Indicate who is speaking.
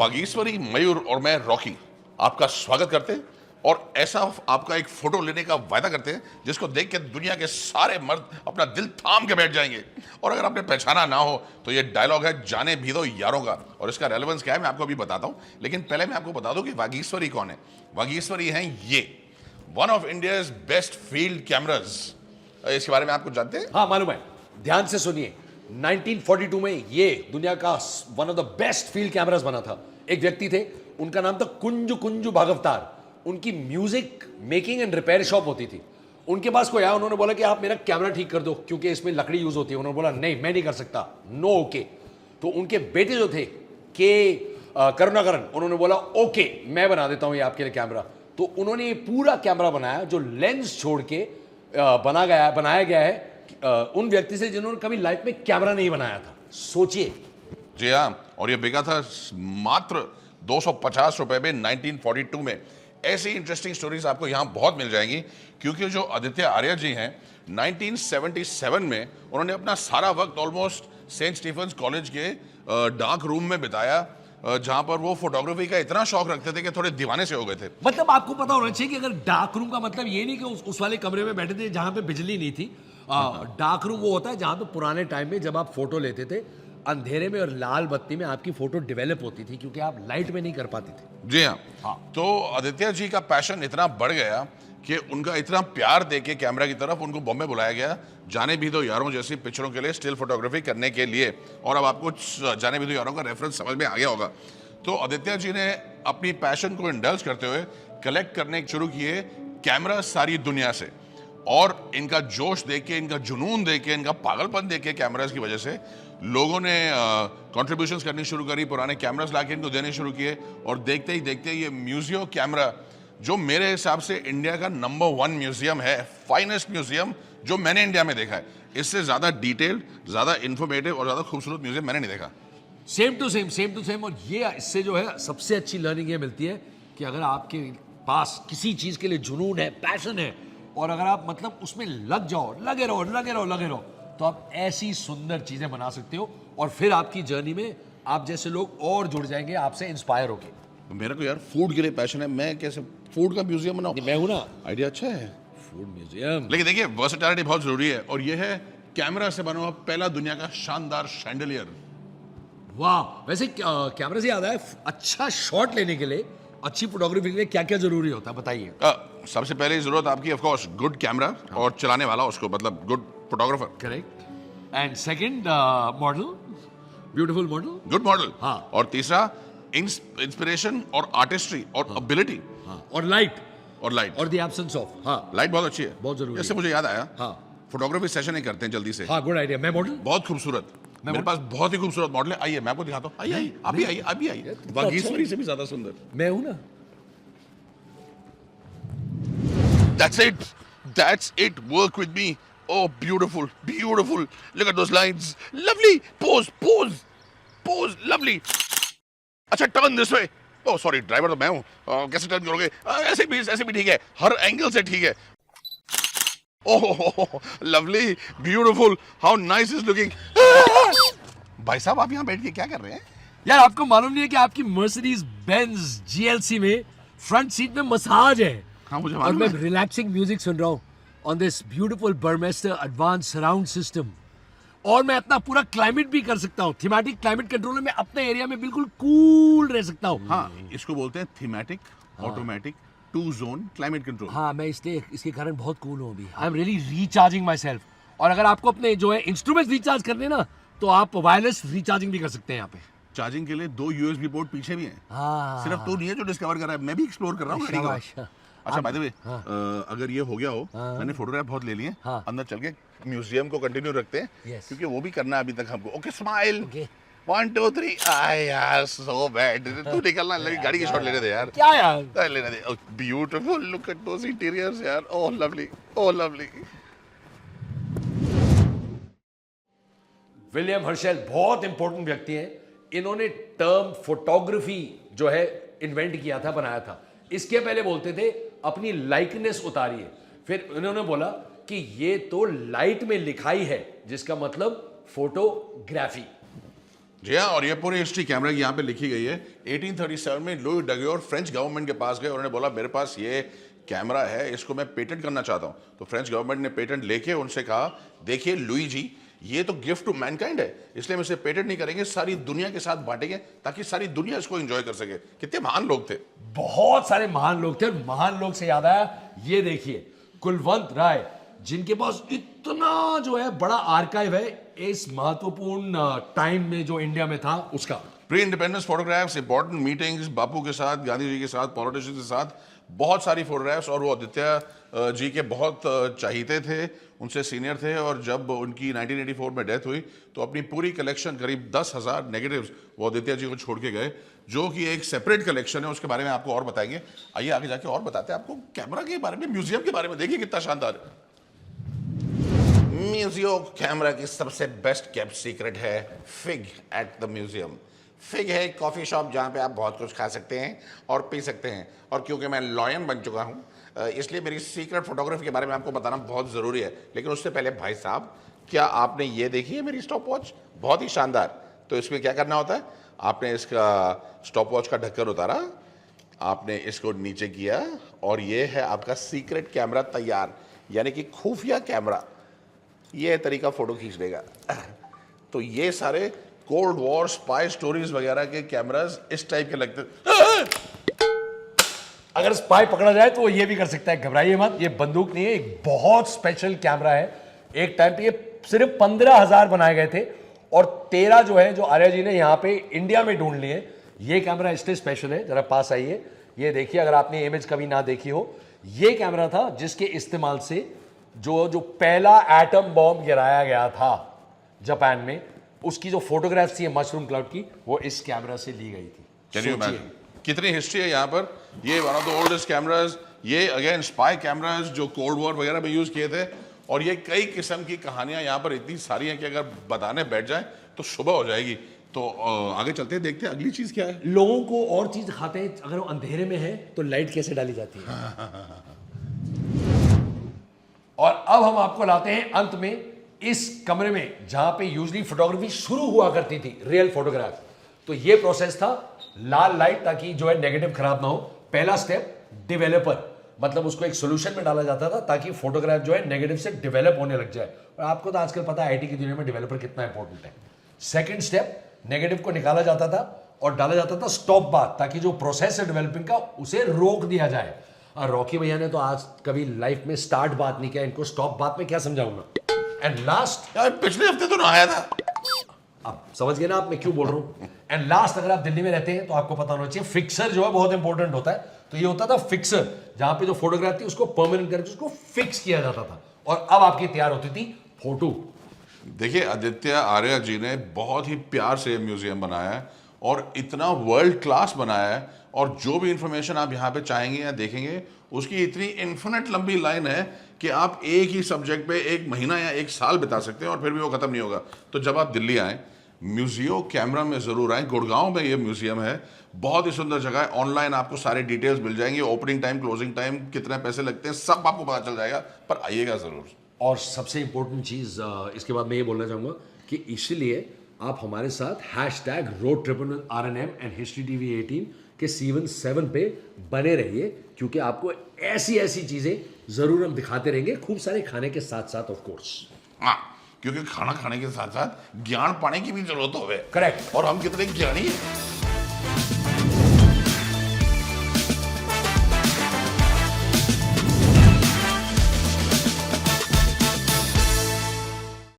Speaker 1: वागीश्वरी, मयूर और मैं रॉकी आपका स्वागत करते हैं और ऐसा आपका एक फोटो लेने का वायदा करते हैं जिसको देख के दुनिया के सारे मर्द अपना दिल थाम के बैठ जाएंगे। और अगर आपने पहचाना ना हो तो ये डायलॉग है जाने भी दो यारों का, और इसका रेलेवेंस क्या है मैं आपको अभी बताता हूं। लेकिन पहले मैं आपको बता दूं कि वागीश्वरी कौन है। वागीश्वरी हैं ये one of India's best field cameras. इसके बारे में आप कुछ जानते हैं?
Speaker 2: हाँ मालूम है, ध्यान से सुनिए। 1942 में ये दुनिया का one of the best field cameras बना था। एक व्यक्ति थे, उनका नाम था कुंजू कुंजू भागवतार। उनकी music making and repair shop होती थी। उनके पास कोई आया, उन्होंने बोला कि आप मेरा कैमरा ठीक कर दो क्योंकि इसमें लकड़ी यूज होती है। उन्होंने बोला नहीं मैं नहीं कर सकता, नो ओके। तो उनके बेटे जो थे करुणाकरन, उन्होंने बोला ओके मैं बना देता हूं ये आपके लिए कैमरा। तो उन्होंने ये पूरा कैमरा बनाया जो लेंस छोड़ के बनाया गया है उन व्यक्ति से जिन्होंने कभी लाइफ में कैमरा नहीं बनाया था। सोचिए।
Speaker 1: जी हाँ, और ये बिका था मात्र 250 रुपए में 1942 में। ऐसी इंटरेस्टिंग स्टोरीज आपको यहाँ बहुत मिल जाएंगी क्योंकि जो आदित्य आर्य जी हैं 1977 में उन्होंने अपना सारा वक्त ऑलमोस्ट सेंट स्टीफेंस कॉलेज के डार्क रूम में बिताया, जहां पर वो फोटोग्राफी का इतना शौक रखते थे कि थोड़े दीवाने से हो गए थे।
Speaker 2: मतलब आपको पता होना चाहिए कि अगर डार्क रूम का मतलब ये नहीं कि उस वाले कमरे में बैठे थे जहां पे बिजली नहीं थी। डार्क रूम वो होता है जहां पे पुराने टाइम में जब आप फोटो लेते थे अंधेरे में और लाल बत्ती में आपकी फोटो डेवलप होती थी क्योंकि आप लाइट में नहीं कर पाते थे।
Speaker 1: जी हाँ। तो आदित्य जी का पैशन इतना बढ़ गया कि उनका इतना प्यार देके कैमरा की तरफ उनको बॉम्बे बुलाया गया जाने भी दो यारों जैसी पिक्चरों के लिए स्टिल फोटोग्राफी करने के लिए। और अब आपको जाने भी दो यारों का रेफरेंस समझ में आ गया होगा। तो आदित्य जी ने अपनी पैशन को इंडल्ज करते हुए कलेक्ट करने शुरू किए कैमरा सारी दुनिया से, और इनका जोश देख के, इनका जुनून देख के, इनका पागलपन देख के कैमरास की वजह से लोगों ने कॉन्ट्रीब्यूशंस करनी शुरू करी, पुराने कैमरास लाके इनको देने शुरू किए। और देखते ही देखते ये म्यूजियम कैमरा जो मेरे हिसाब से इंडिया का नंबर 1 म्यूजियम है, फाइनेस्ट म्यूजियम जो मैंने इंडिया में देखा है। इससे ज्यादा डिटेल्ड, ज्यादा इंफॉर्मेटिव और ज्यादा खूबसूरत म्यूजियम मैंने नहीं देखा।
Speaker 2: Same to same. और ये इससे जो है सबसे अच्छी लर्निंग ये मिलती है कि अगर आपके पास किसी चीज के लिए जुनून है, पैशन है, और अगर आप मतलब उसमें लगे रहो तो आप ऐसी सुंदर चीजें बना सकते हो। और फिर आपकी जर्नी में आप जैसे लोग और जुड़ जाएंगे आपसे इंस्पायर होके।
Speaker 1: मेरा को यार फूड के लिए पैशन है, मैं कैसे फूड का म्यूजियम बनाऊं?
Speaker 2: मैं हूं ना,
Speaker 1: आइडिया अच्छा है,
Speaker 2: फूड म्यूजियम।
Speaker 1: लेकिन देखिए वर्सेटिलिटी बहुत जरूरी है, और ये है कैमरा से बना हुआ पहला दुनिया का शानदार शैंडलियर।
Speaker 2: वाह, वैसे कैमरे से याद आया, अच्छा शॉट लेने के लिए, अच्छी फोटोग्राफी के लिए क्या क्या जरूरी होता है बताइए।
Speaker 1: सबसे पहले जरूरत आपकी ऑफ कोर्स गुड कैमरा और चलाने वाला उसको, मतलब good photographer.
Speaker 2: Correct. And second model, beautiful model,
Speaker 1: good model.
Speaker 2: हाँ।
Speaker 1: और तीसरा इंस्पिरेशन और आर्टिस्ट्री और एबिलिटी।
Speaker 2: हाँ। और लाइट और द एब्सेंस ऑफ। हाँ,
Speaker 1: लाइट बहुत अच्छी है,
Speaker 2: बहुत जरूरी है।
Speaker 1: इससे मुझे याद आया,
Speaker 2: हाँ,
Speaker 1: फोटोग्राफी सेशन ही करते हैं जल्दी से।
Speaker 2: हाँ, गुड आइडिया। मैं मॉडल
Speaker 1: बहुत खूबसूरत, मेरे पास बहुत ही खूबसूरत मॉडल है। आइए मैं आपको दिखाता हूँ। आइए आप भी आइए। वागीश्वरी से भी ज्यादा सुंदर
Speaker 2: मैं हूं ना।
Speaker 1: That's it. Work with me. Oh, beautiful. Look at those lines. Lovely. Pose. Lovely. अच्छा, turn this way. Oh, sorry, driver तो मैं हूँ। कैसे टर्न करोगे? ऐसे भी ठीक है, हर एंगल से ठीक है। Oh, lovely, beautiful. How nice is looking. भाई साहब आप यहाँ बैठ के क्या कर रहे हैं?
Speaker 2: यार आपको मालूम नहीं है कि आपकी मर्सिडीज बेंज GLC में फ्रंट सीट में मसाज है।
Speaker 1: हाँ, मुझे
Speaker 2: और
Speaker 1: मालूम
Speaker 2: मैं
Speaker 1: है।
Speaker 2: रिलैक्सिंग म्यूजिक सुन रहा हूँ on this beautiful Burmester advance surround system. और मैं अपना पूरा क्लाइमेट भी कर सकता हूँ। थीमेटिक क्लाइमेट कंट्रोलर में अपने एरिया में बिल्कुल कूल रह सकता हूँ।
Speaker 1: हाँ, इसको बोलते हैं thematic automatic 2 zone climate control.
Speaker 2: हाँ, मैं इसलिए इसके कारण बहुत कूल हूँ अभी। I am really recharging my self. और अगर आपको अपने जो है इंस्ट्रूमेंट्स रिचार्ज करने ना, तो आप वायरलेस रिचार्जिंग भी कर सकते हैं यहाँ पे।
Speaker 1: चार्जिंग के लिए 2 USB पोर्ट पीछे भी हैं।
Speaker 2: हाँ,
Speaker 1: सिर्फ तो नहीं है जो डिस्कवर कर रहा है, मैं भी एक्सप्लोर कर रहा हूँ गाड़ी को।
Speaker 2: शाबाश।
Speaker 1: अच्छा बाय द वे, अगर ये हो गया हो, मैंने फोटोग्राफ बहुत ले लिए हैं,
Speaker 2: हाँ।
Speaker 1: अंदर चल के म्यूजियम को कंटिन्यू रखते हैं,
Speaker 2: Yes.
Speaker 1: क्योंकि वो भी करना है अभी तक हमको। Okay, smile.
Speaker 2: Okay.
Speaker 1: 1 2 3। आय यार, सो बैड। तू निकलना, लगी गाड़ी की शॉट लेने दे यार।
Speaker 2: क्या यार?
Speaker 1: लेने दे। Beautiful, look at those interiors यार। Oh lovely.
Speaker 2: विलियम हर्शेल बहुत इंपॉर्टेंट व्यक्ति हैं। इन्होंने टर्म फोटोग्राफी जो है इन्वेंट किया था, बनाया था। इसके पहले बोलते थे अपनी लाइकनेस उतारिए, फिर इन्होंने बोला कि ये तो लाइट में लिखाई है, जिसका मतलब फोटोग्राफी।
Speaker 1: जी हाँ, और ये पूरी हिस्ट्री कैमरा की यहाँ पे लिखी गई है। 1837 में लुई डग्योर फ्रेंच गवर्नमेंट के पास गए, उन्होंने बोला मेरे पास ये कैमरा है, इसको मैं पेटेंट करना चाहता हूँ। तो फ्रेंच गवर्नमेंट ने पेटेंट लेके उनसे कहा देखिए लुई जी, ये तो गिफ्ट टू मैनकाइंड है, इसलिए हम इसे पेटेंट नहीं करेंगे, सारी दुनिया के साथ बांटेंगे ताकि सारी दुनिया इसको एंजॉय कर सके। कितने महान लोग थे।
Speaker 2: बहुत सारे महान लोग थे, और महान लोग से याद आया, ये देखिए कुलवंत राय, जिनके पास इतना जो है बड़ा आर्काइव है इस महत्वपूर्ण टाइम में जो इंडिया में था उसका।
Speaker 1: Pre independence photographs, important meetings Bapu के साथ, गांधी जी के साथ, पॉलिटिशियंस के साथ, बहुत सारी फोटोग्राफ्स। और वो आदित्य जी के बहुत चाहते थे, उनसे सीनियर थे, और जब उनकी 1984 में डेथ हुई तो अपनी पूरी कलेक्शन करीब 10,000 नेगेटिव्स वो आदित्य जी को छोड़ के गए, जो कि एक सेपरेट कलेक्शन है, उसके बारे में आपको और बताएंगे। आइए आगे जाके और बताते हैं आपको कैमरा के बारे में, म्यूजियम के बारे में। देखिए कितना शानदार है। म्यूजियम कैमरा की सबसे बेस्ट केप्ट सीक्रेट है fig at the museum. Fig है एक कॉफ़ी शॉप जहाँ पे आप बहुत कुछ खा सकते हैं और पी सकते हैं, और क्योंकि मैं लॉयन बन चुका हूँ इसलिए मेरी सीक्रेट फोटोग्राफी के बारे में आपको बताना बहुत ज़रूरी है। लेकिन उससे पहले भाई साहब, क्या आपने ये देखी है मेरी स्टॉप वॉच? बहुत ही शानदार। तो इसमें क्या करना होता है, आपने इसका स्टॉप वॉच का ढक्कन उतारा, आपने इसको नीचे किया, और ये है आपका सीक्रेट कैमरा तैयार, यानी कि खुफिया कैमरा। ये तरीका फोटो खींच लेगा। तो ये सारे कोल्ड वॉर स्पाई स्टोरीज वगैरह के कैमरास इस टाइप के लगते हैं।
Speaker 2: अगर स्पाई पकड़ा जाए तो वो ये भी कर सकता है, घबराइए मत, ये बंदूक नहीं है, एक बहुत स्पेशल कैमरा है। एक टाइम पे ये सिर्फ 15,000 बनाए गए थे, और 13 जो है जो आर्या जी ने यहाँ पे इंडिया में ढूंढ लिए। ये कैमरा इसलिए स्पेशल है, जरा पास आइए, ये देखिए, अगर आपने इमेज कभी ना देखी हो, ये कैमरा था जिसके इस्तेमाल से जो पहला एटम बॉम्ब गिराया गया था जापान में, उसकी जो फोटोग्राफ्स थी मशरूम क्लाउड की, वो इस कैमरा से ली गई थी।
Speaker 1: कैन यू इमेजिन कितनी हिस्ट्री है यहाँ पर। ये one of the oldest cameras, ये अगेन स्पाई कैमरास जो कोल्ड वॉर वगैरह में यूज किए थे, और ये कई किस्म की कहानियां यहाँ पर इतनी सारी हैं कि अगर बताने बैठ जाए तो सुबह हो जाएगी। तो आगे चलते हैं, देखते हैं अगली चीज क्या है।
Speaker 2: लोगों को और चीज दिखाते हैं, अगर वो अंधेरे में है तो लाइट कैसे डाली जाती है। और अब हम आपको लाते हैं अंत में इस कमरे में जहां पे यूजली फोटोग्राफी शुरू हुआ करती थी, रियल फोटोग्राफ। तो ये प्रोसेस था, लाल लाइट ताकि जो है नेगेटिव खराब ना हो। पहला स्टेप डेवलपर, मतलब उसको एक सोल्यूशन में डाला जाता था ताकि फोटोग्राफ जो है नेगेटिव से डेवलप होने लग जाए। और आपको तो आजकल पता है आईटी की दुनिया में डेवलपर कितना इंपॉर्टेंट है। सेकंड स्टेप, नेगेटिव को निकाला जाता था और डाला जाता था स्टॉप बार, ताकि जो प्रोसेस है डेवलपिंग का उसे रोक दिया जाए। और रॉकी भैया ने तो आज कभी लाइफ में स्टार्ट बात नहीं किया, इनको स्टॉप बात में क्या समझाऊंगा। एंड लास्ट,
Speaker 1: यार पिछले हफ्ते तो नहाया था।
Speaker 2: अब समझ गए ना आप मैं क्यों बोल रहा हूं। एंड लास्ट, अगर आप दिल्ली में रहते हैं तो आपको पता होना चाहिए, फिक्सर जो है बहुत इंपॉर्टेंट होता है। तो ये होता था फिक्सर, जहां पे जो फोटोग्राफ थी उसको परमानेंट करके उसको फिक्स किया जाता था, और अब आपकी तैयार होती थी फोटो।
Speaker 1: देखिए आदित्य आर्या जी ने बहुत ही प्यार से म्यूजियम बनाया है, और इतना वर्ल्ड क्लास बनाया है, और जो भी इंफॉर्मेशन आप यहाँ पे चाहेंगे या देखेंगे, उसकी इतनी इन्फिनिट लंबी लाइन है कि आप एक ही सब्जेक्ट पे 1 महीना या 1 साल बिता सकते हैं और फिर भी वो खत्म नहीं होगा। तो जब आप दिल्ली आएँ, म्यूजियम कैमरा में ज़रूर आएँ। गुड़गांव में ये म्यूजियम है, बहुत ही सुंदर जगह है। ऑनलाइन आपको सारे डिटेल्स मिल जाएंगे, ओपनिंग टाइम, क्लोजिंग टाइम, कितने पैसे लगते हैं, सब आपको पता चल जाएगा। पर आइएगा ज़रूर।
Speaker 2: और सबसे इंपॉर्टेंट चीज इसके बाद मैं ये बोलना चाहूंगा कि इसीलिए आप हमारे साथ #RoadTripRNM एंड हिस्ट्री TV 18 के सीजन 7 पे बने रहिए, क्योंकि आपको ऐसी ऐसी चीजें जरूर हम दिखाते रहेंगे, खूब सारे खाने के साथ साथ ऑफ कोर्स।
Speaker 1: हाँ, क्योंकि खाना खाने के साथ साथ ज्ञान पाने की भी जरूरत होवे।
Speaker 2: करेक्ट।
Speaker 1: और हम कितने ज्ञानी हैं।